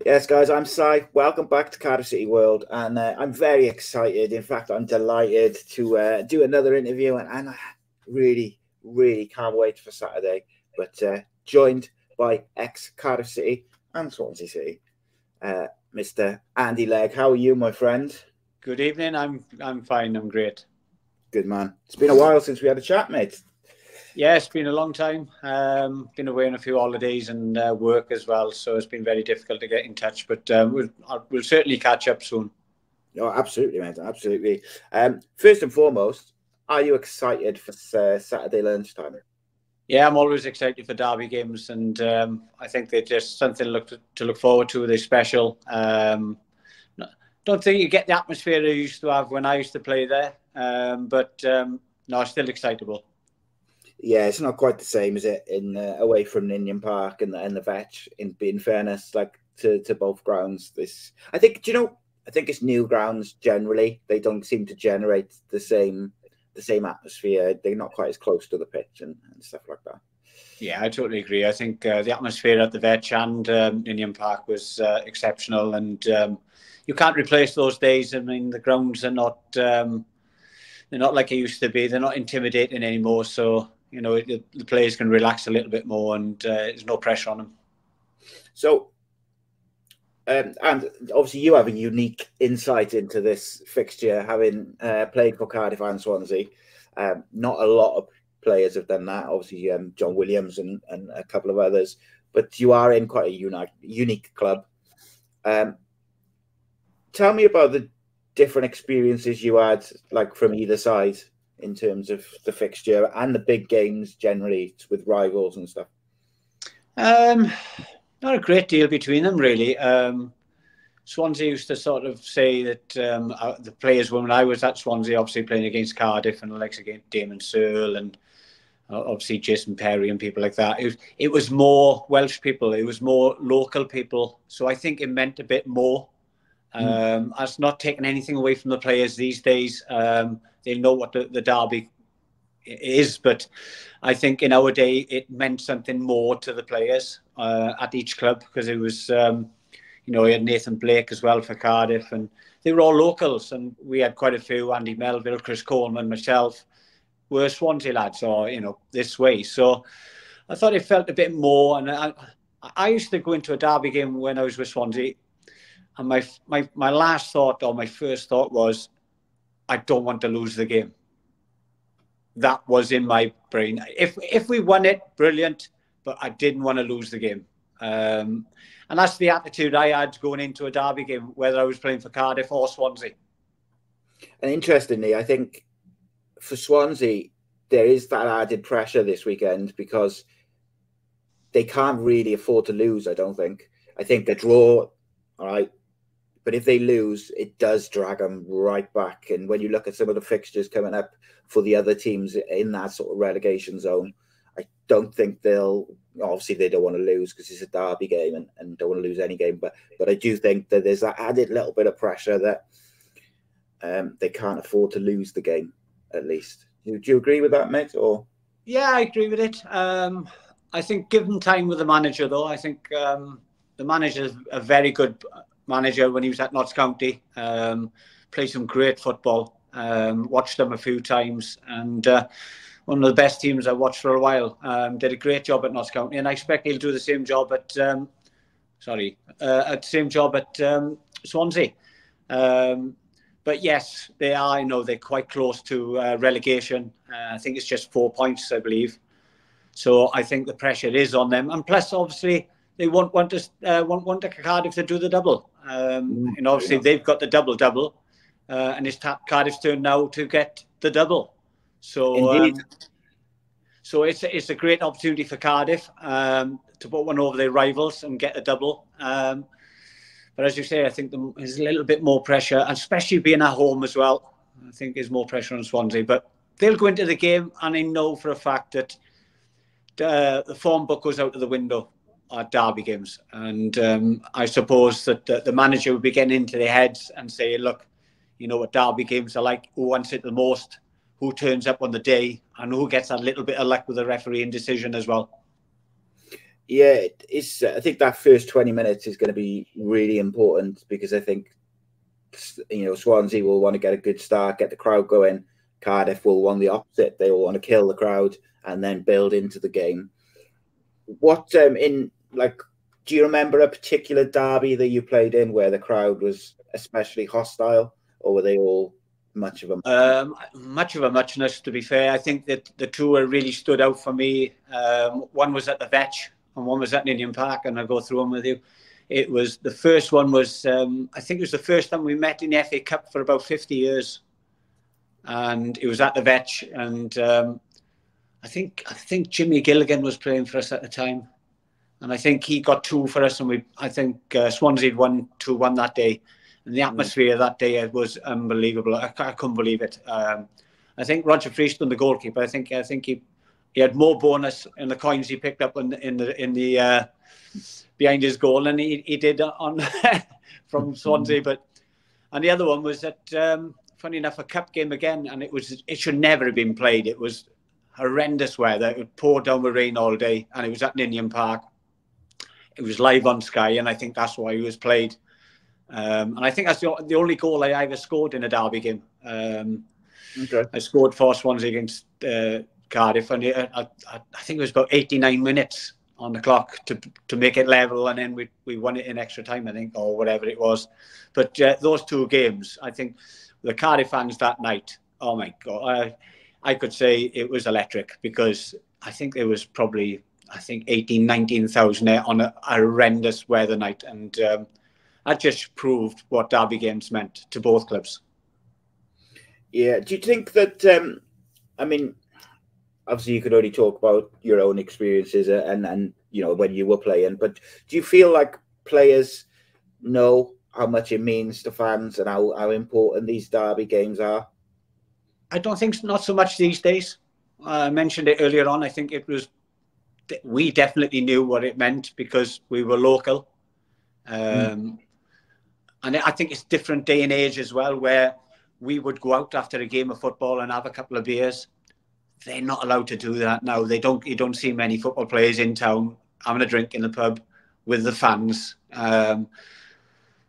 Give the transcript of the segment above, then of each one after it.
Yes, guys, I'm Si. Welcome back to Cardiff City World, and I'm very excited. In fact, I'm delighted to do another interview, and I really, really can't wait for Saturday. But joined by ex-Cardiff City and Swansea City, Mr. Andy Legg. How are you, my friend? Good evening. I'm fine. I'm great. Good, man. It's been a while since we had a chat, mate. Yeah, it's been a long time. Been away on a few holidays and work as well, so it's been very difficult to get in touch. But we'll certainly catch up soon. Oh, absolutely, mate. Absolutely. First and foremost, are you excited for Saturday lunchtime? Yeah, I'm always excited for derby games, and I think they're just something to look forward to. They're special. Don't think you get the atmosphere I used to have when I used to play there, but no, still excitable. Yeah, it's not quite the same, is it? In away from Ninian Park and the Vetch. In fairness, like to both grounds, I think it's new grounds generally. They don't seem to generate the same atmosphere. They're not quite as close to the pitch and stuff like that. Yeah, I totally agree. I think the atmosphere at the Vetch and Ninian Park was exceptional, and you can't replace those days. I mean, the grounds are not they're not like they used to be. They're not intimidating anymore. So the players can relax a little bit more, and there's no pressure on them. So, and obviously you have a unique insight into this fixture, having played for Cardiff and Swansea. Not a lot of players have done that. Obviously, John Williams and a couple of others, but you are in quite a unique club. Tell me about the different experiences you had, like from either side, in terms of the fixture and the big games generally with rivals and stuff. Not a great deal between them, really. Swansea used to sort of say that the players, when I was at Swansea, obviously playing against Cardiff and the likes against Damon Searle and obviously Jason Perry and people like that, it was more Welsh people, it was more local people. So I think it meant a bit more. That's not taking anything away from the players these days. They know what the derby is, but I think in our day it meant something more to the players at each club, because it was, we had Nathan Blake as well for Cardiff, and they were all locals, and we had quite a few. Andy Melville, Chris Coleman, myself were Swansea lads, or this way. So I thought it felt a bit more, and I used to go into a derby game when I was with Swansea, and my last thought, or my first thought, was, I don't want to lose the game. That was in my brain. If we won it, brilliant, but I didn't want to lose the game. And that's the attitude I had going into a derby game, whether I was playing for Cardiff or Swansea. And interestingly, I think for Swansea, there is that added pressure this weekend because they can't really afford to lose, I don't think. I think a draw, all right, but if they lose, it does drag them right back. And when you look at some of the fixtures coming up for the other teams in that sort of relegation zone, I don't think obviously they don't want to lose because it's a derby game and don't want to lose any game. But I do think that there's that added little bit of pressure that they can't afford to lose the game, at least. Do you agree with that, mate? Or? Yeah, I agree with it. I think given time with the manager, though, I think the manager's a very good manager when he was at Notts County. Played some great football. Watched them a few times, and one of the best teams I watched for a while. Did a great job at Notts County, and I expect he'll do the same job at Swansea. But yes, they are. They're quite close to relegation. I think it's just 4 points, I believe. So I think the pressure is on them, and plus, obviously, they want Cardiff to do the double. Obviously they've got the double, and it's Cardiff's turn now to get the double. So, so it's a great opportunity for Cardiff to put one over their rivals and get a double. But as you say, I think there's a little bit more pressure, especially being at home as well. I think there's more pressure on Swansea, but they'll go into the game, and I know for a fact that the form book goes out of the window at derby games, and I suppose that the manager would be getting into their heads and say, look, what derby games are like, who wants it the most, who turns up on the day and who gets that little bit of luck with the refereeing decision as well. Yeah, it's. I think that first 20 minutes is going to be really important, because I think, Swansea will want to get a good start, get the crowd going. Cardiff will want the opposite. They will want to kill the crowd and then build into the game. What do you remember a particular derby that you played in where the crowd was especially hostile, or were they all much of a muchness? To be fair, I think that the two that really stood out for me. One was at the Vetch and one was at Ninian Park, and I'll go through them with you. It was the first one was I think it was the first time we met in the FA Cup for about 50 years, and it was at the Vetch, and I think Jimmy Gilligan was playing for us at the time, and I think he got 2 for us, and I think Swansea won 2-1 that day, and the atmosphere that day was unbelievable. I couldn't believe it. I think Roger Freeston, the goalkeeper, I think he had more bonus in the coins he picked up in the behind his goal than he did on from Swansea. And the other one was that funny enough, a cup game again, and it should never have been played. It was horrendous weather. It poured down with rain all day, and it was at Ninian Park. It was live on Sky, and I think that's why it was played. And I think that's the only goal I ever scored in a derby game. Okay. I scored for Swansea against Cardiff, and I think it was about 89 minutes on the clock to make it level, and then we won it in extra time, I think, or whatever it was. But those 2 games, I think the Cardiff fans that night, oh my God, I could say it was electric, because I think there was probably 19,000 there on a horrendous weather night, and that just proved what derby games meant to both clubs. Yeah. Do you think that, I mean, obviously you could only talk about your own experiences and when you were playing, but do you feel like players know how much it means to fans and how important these derby games are? I don't think not so much these days. I mentioned it earlier on. I think we definitely knew what it meant because we were local. And I think it's different day and age as well, where we would go out after a game of football and have a couple of beers. They're not allowed to do that now. You don't see many football players in town having a drink in the pub with the fans.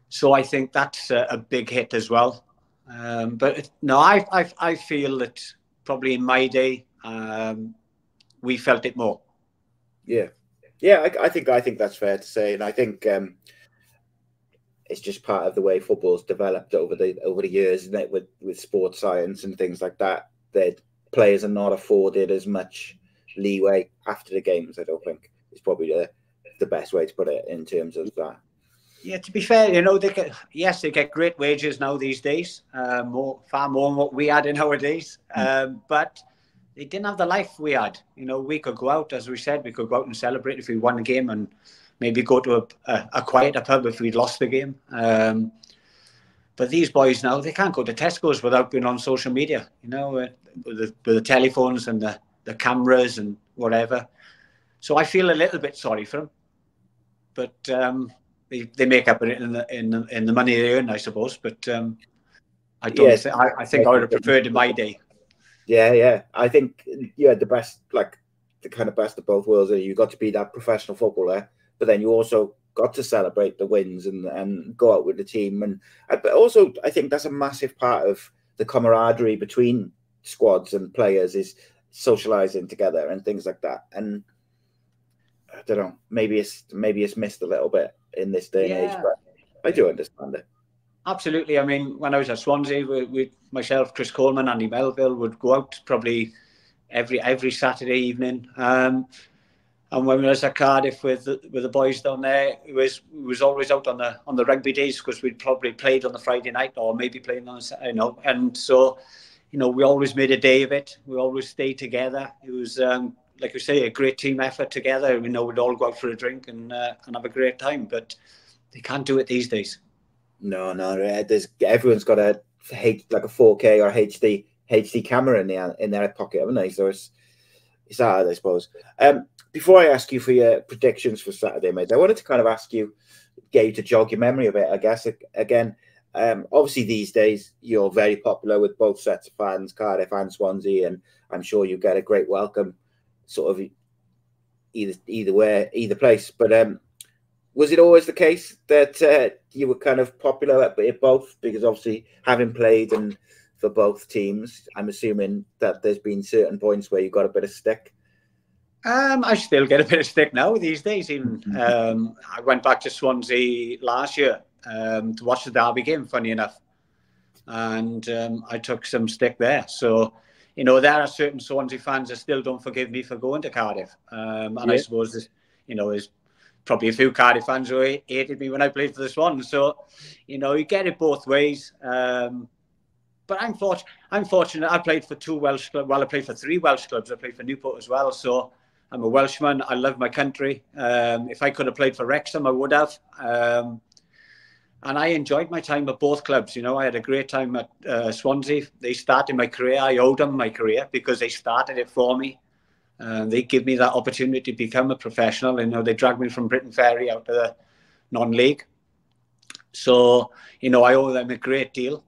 So I think that's a big hit as well. But I feel that probably in my day, we felt it more. Yeah. I think that's fair to say, and I think it's just part of the way football's developed over the years, isn't it? With sports science and things like that, that players are not afforded as much leeway after the games. I don't think it's probably the best way to put it in terms of that. Yeah, to be fair, they get great wages now these days, far more than what we had in our days. But they didn't have the life we had. We could go out, as we said, we could go out and celebrate if we won the game, and maybe go to a quieter pub if we'd lost the game. But these boys now, they can't go to Tesco's without being on social media, with the telephones and the cameras and whatever. So I feel a little bit sorry for them. But they make up in the money they earn, I suppose. But I think I would have preferred in my day. Yeah. I think you had the kind of best of both worlds. You got to be that professional footballer, but then you also got to celebrate the wins and go out with the team. But also, I think that's a massive part of the camaraderie between squads and players, is socializing together and things like that. And I don't know, maybe it's missed a little bit in this day and age, but I do understand it. Absolutely. I mean, when I was at Swansea, with myself, Chris Coleman, Andy Melville would go out probably every Saturday evening. And when we was at Cardiff with the boys down there, it was always out on the rugby days, because we'd probably played on the Friday night or maybe playing on and so we always made a day of it. We always stayed together. It was like you say, a great team effort together. We'd all go out for a drink and have a great time, but they can't do it these days. No. Everyone's got a 4K or HD camera in their pocket, haven't they? So it's hard, I suppose. Before I ask you for your predictions for Saturday, mate, I wanted to kind of get you to jog your memory a bit, I guess. Again, Obviously, these days you're very popular with both sets of fans, Cardiff and Swansea, and I'm sure you get a great welcome, sort of either place. But was it always the case that you were kind of popular at both? Because obviously, having played and for both teams, I'm assuming that there's been certain points where you got a bit of stick. I still get a bit of stick now these days. Even I went back to Swansea last year to watch the derby game, funny enough, and I took some stick there. So, you know, there are certain Swansea fans that still don't forgive me for going to Cardiff, and I suppose there's, you know, there's probably a few Cardiff fans who hated me when I played for the Swans. So, you know, you get it both ways. But I'm fortunate. I played for 2 Welsh clubs. Well, I played for 3 Welsh clubs. I played for Newport as well. So I'm a Welshman. I love my country. If I could have played for Wrexham, I would have. And I enjoyed my time at both clubs. You know, I had a great time at Swansea. They started my career. I owed them my career because they started it for me. They give me that opportunity to become a professional. You know, they dragged me from Britain Ferry out to the non-league. So, you know, I owe them a great deal.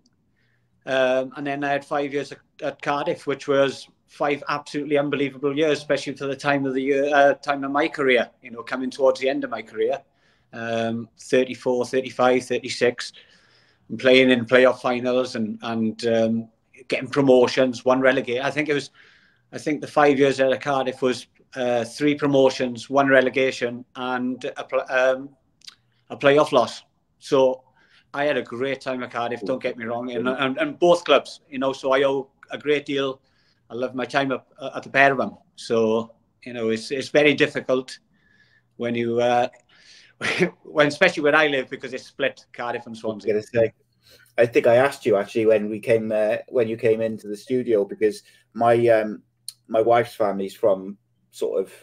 And then I had 5 years at Cardiff, which was 5 absolutely unbelievable years, especially for the time of the year, time of my career, you know, coming towards the end of my career, 34, 35, 36, and playing in playoff finals and getting promotions, 1 relegation. I think the 5 years at Cardiff was 3 promotions, 1 relegation, and a playoff loss. So I had a great time at Cardiff, don't get me wrong, and both clubs, you know, so I owe a great deal. I love my time at the pair of them. So, you know, it's very difficult when you, especially where I live, because it's split, Cardiff and Swansea. I think I asked you actually when you came into the studio, because my wife's family's from sort of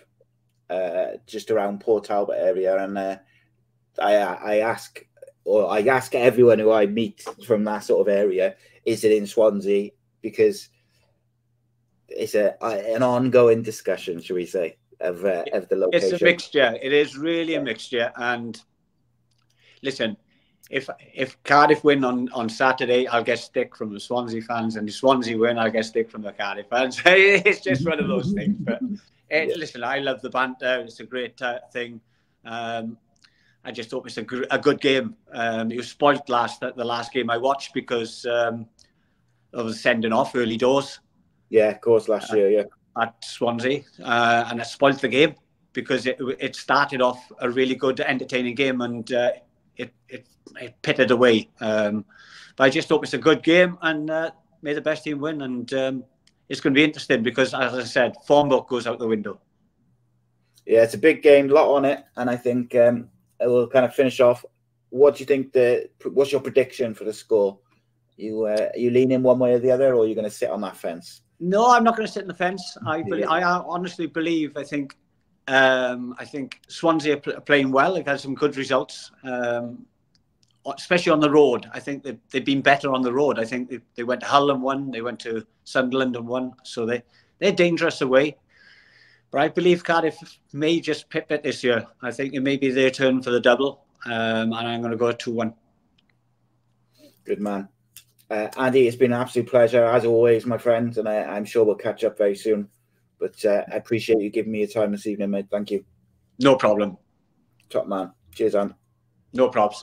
just around Port Talbot area, and I ask everyone who I meet from that sort of area, is it in Swansea? Because it's an ongoing discussion, shall we say, of the location. It's a mixture. It is really a mixture. And listen, if Cardiff win on Saturday, I'll get stick from the Swansea fans, and if Swansea win, I'll get stick from the Cardiff fans. It's just one of those things. But listen, I love the banter. It's a great thing. I just hope it's a good game. It was spoilt the last game I watched because I was sending off early doors. Yeah, of course, last year, yeah. At Swansea, and it spoilt the game because it started off a really good, entertaining game, and it pitted away. But I just hope it's a good game, and may the best team win. And it's going to be interesting because, as I said, form book goes out the window. Yeah, it's a big game, a lot on it, and I think we'll kind of finish off. What do you think? What's your prediction for the score? Are you leaning one way or the other, or are you going to sit on that fence? No, I'm not going to sit on the fence. I honestly believe. I think Swansea are playing well. They've had some good results, especially on the road. I think they've been better on the road. I think they went to Hull and won. They went to Sunderland and won. So they're dangerous away. But I believe Cardiff may just pip it this year. I think it may be their turn for the double, and I'm going to go 2-1. Good man. Andy, it's been an absolute pleasure, as always, my friend, and I'm sure we'll catch up very soon. But I appreciate you giving me your time this evening, mate. Thank you. No problem. Top man. Cheers, Andy. No props.